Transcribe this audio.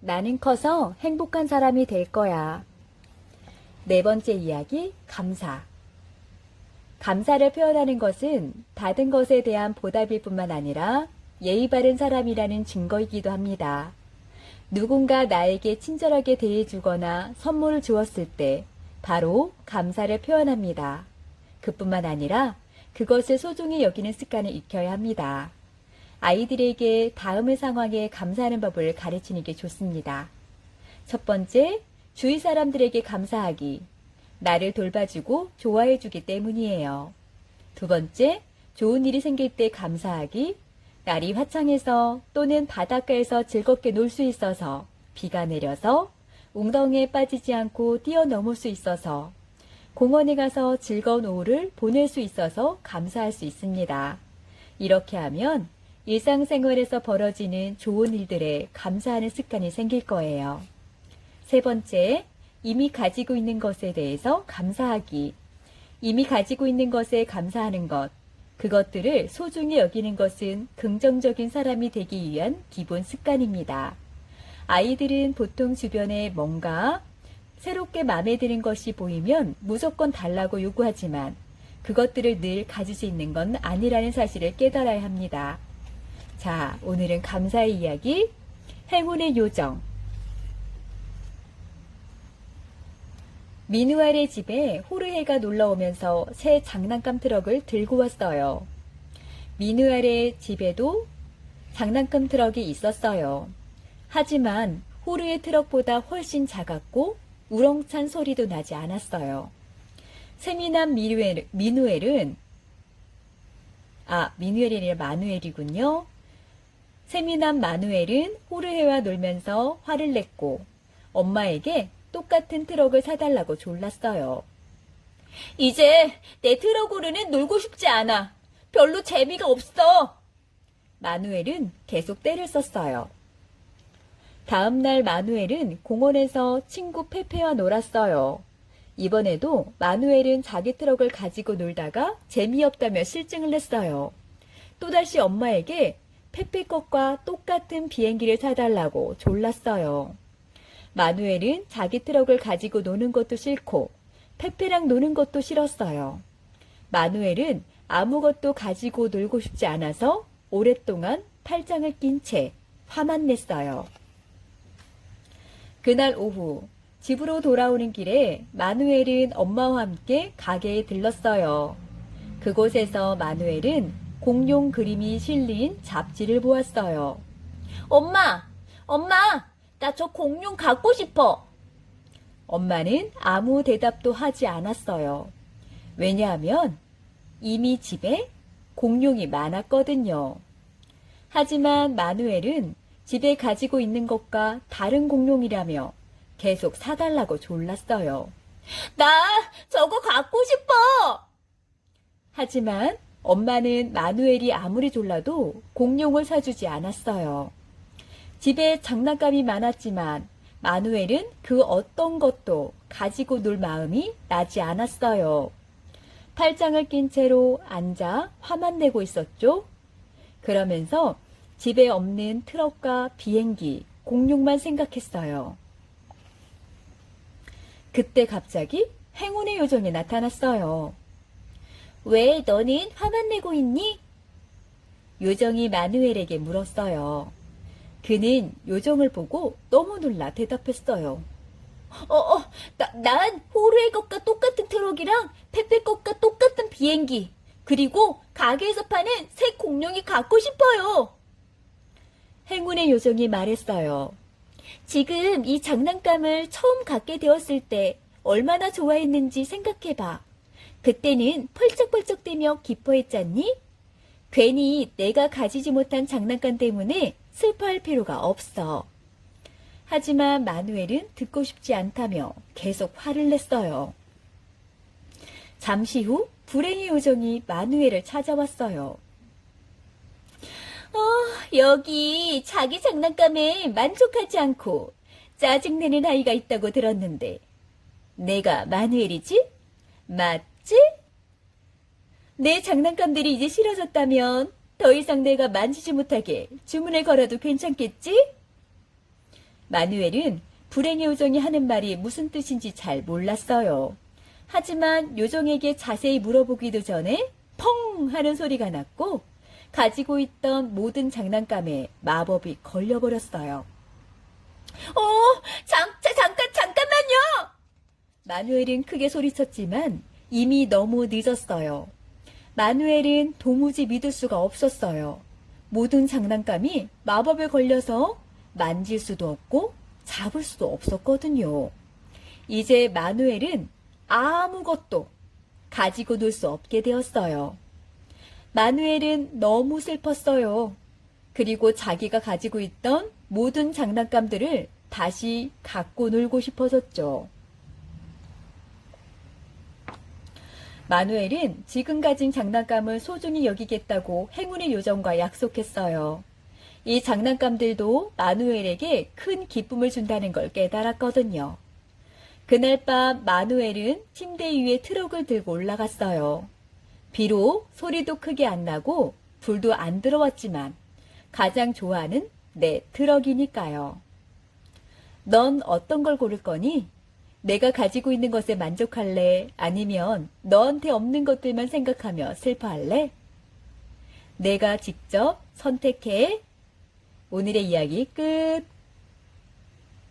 나는 커서 행복한 사람이 될 거야. 네 번째 이야기, 감사. 감사를 표현하는 것은 받은 것에 대한 보답일 뿐만 아니라 예의 바른 사람이라는 증거이기도 합니다. 누군가 나에게 친절하게 대해주거나 선물을 주었을 때 바로 감사를 표현합니다. 그뿐만 아니라 그것을 소중히 여기는 습관을 익혀야 합니다. 아이들에게 다음의 상황에 감사하는 법을 가르치는 게 좋습니다. 첫 번째, 주위 사람들에게 감사하기. 나를 돌봐주고 좋아해주기 때문이에요. 두 번째, 좋은 일이 생길 때 감사하기. 날이 화창해서 또는 바닷가에서 즐겁게 놀 수 있어서, 비가 내려서 웅덩이에 빠지지 않고 뛰어넘을 수 있어서, 공원에 가서 즐거운 오후를 보낼 수 있어서 감사할 수 있습니다. 이렇게 하면 일상생활에서 벌어지는 좋은 일들에 감사하는 습관이 생길 거예요. 세 번째, 이미 가지고 있는 것에 대해서 감사하기. 이미 가지고 있는 것에 감사하는 것, 그것들을 소중히 여기는 것은 긍정적인 사람이 되기 위한 기본 습관입니다. 아이들은 보통 주변에 뭔가 새롭게 마음에 드는 것이 보이면 무조건 달라고 요구하지만 그것들을 늘 가질 수 있는 건 아니라는 사실을 깨달아야 합니다. 자, 오늘은 감사의 이야기, 행운의 요정. 미누알의 집에 호르헤가 놀러오면서 새 장난감 트럭을 들고 왔어요. 미누알의 집에도 장난감 트럭이 있었어요. 하지만 호르헤 트럭보다 훨씬 작았고 우렁찬 소리도 나지 않았어요. 세미남 미누엘이 아니라 마누엘이군요. 세미남 마누엘은 호르헤와 놀면서 화를 냈고 엄마에게 똑같은 트럭을 사달라고 졸랐어요. 이제 내 트럭으로는 놀고 싶지 않아. 별로 재미가 없어. 마누엘은 계속 떼를 썼어요. 다음 날 마누엘은 공원에서 친구 페페와 놀았어요. 이번에도 마누엘은 자기 트럭을 가지고 놀다가 재미없다며 실증을 냈어요. 또다시 엄마에게 페페 것과 똑같은 비행기를 사달라고 졸랐어요. 마누엘은 자기 트럭을 가지고 노는 것도 싫고 페페랑 노는 것도 싫었어요. 마누엘은 아무것도 가지고 놀고 싶지 않아서 오랫동안 팔짱을 낀 채 화만 냈어요. 그날 오후 집으로 돌아오는 길에 마누엘은 엄마와 함께 가게에 들렀어요. 그곳에서 마누엘은 공룡 그림이 실린 잡지를 보았어요. 엄마! 나 저 공룡 갖고 싶어. 엄마는 아무 대답도 하지 않았어요. 왜냐하면 이미 집에 공룡이 많았거든요. 하지만 마누엘은 집에 가지고 있는 것과 다른 공룡이라며 계속 사달라고 졸랐어요. 나 저거 갖고 싶어! 하지만 엄마는 마누엘이 아무리 졸라도 공룡을 사주지 않았어요. 집에 장난감이 많았지만 마누엘은 그 어떤 것도 가지고 놀 마음이 나지 않았어요. 팔짱을 낀 채로 앉아 화만 내고 있었죠. 그러면서 집에 없는 트럭과 비행기, 공룡만 생각했어요. 그때 갑자기 행운의 요정이 나타났어요. 왜 너는 화만 내고 있니? 요정이 마누엘에게 물었어요. 그는 요정을 보고 너무 놀라 대답했어요. 난 호르의 것과 똑같은 트럭이랑 페페 것과 똑같은 비행기, 그리고 가게에서 파는 새 공룡이 갖고 싶어요. 행운의 요정이 말했어요. 지금 이 장난감을 처음 갖게 되었을 때 얼마나 좋아했는지 생각해봐. 그때는 펄쩍펄쩍대며 기뻐했잖니? 괜히 내가 가지지 못한 장난감 때문에 슬퍼할 필요가 없어. 하지만 마누엘은 듣고 싶지 않다며 계속 화를 냈어요. 잠시 후 불행의 요정이 마누엘을 찾아왔어요. 여기 자기 장난감에 만족하지 않고 짜증내는 아이가 있다고 들었는데 내가 마누엘이지? 맞지? 내 장난감들이 이제 싫어졌다면 더 이상 내가 만지지 못하게 주문을 걸어도 괜찮겠지? 마누엘은 불행의 요정이 하는 말이 무슨 뜻인지 잘 몰랐어요. 하지만 요정에게 자세히 물어보기도 전에 펑 하는 소리가 났고 가지고 있던 모든 장난감에 마법이 걸려버렸어요. 잠깐만요! 마누엘은 크게 소리쳤지만 이미 너무 늦었어요. 마누엘은 도무지 믿을 수가 없었어요. 모든 장난감이 마법에 걸려서 만질 수도 없고 잡을 수도 없었거든요. 이제 마누엘은 아무것도 가지고 놀 수 없게 되었어요. 마누엘은 너무 슬펐어요. 그리고 자기가 가지고 있던 모든 장난감들을 다시 갖고 놀고 싶어졌죠. 마누엘은 지금 가진 장난감을 소중히 여기겠다고 행운의 요정과 약속했어요. 이 장난감들도 마누엘에게 큰 기쁨을 준다는 걸 깨달았거든요. 그날 밤 마누엘은 침대 위에 트럭을 들고 올라갔어요. 비록 소리도 크게 안 나고 불도 안 들어왔지만 가장 좋아하는 내 트럭이니까요. 넌 어떤 걸 고를 거니? 내가 가지고 있는 것에 만족할래? 아니면 너한테 없는 것들만 생각하며 슬퍼할래? 내가 직접 선택해. 오늘의 이야기 끝.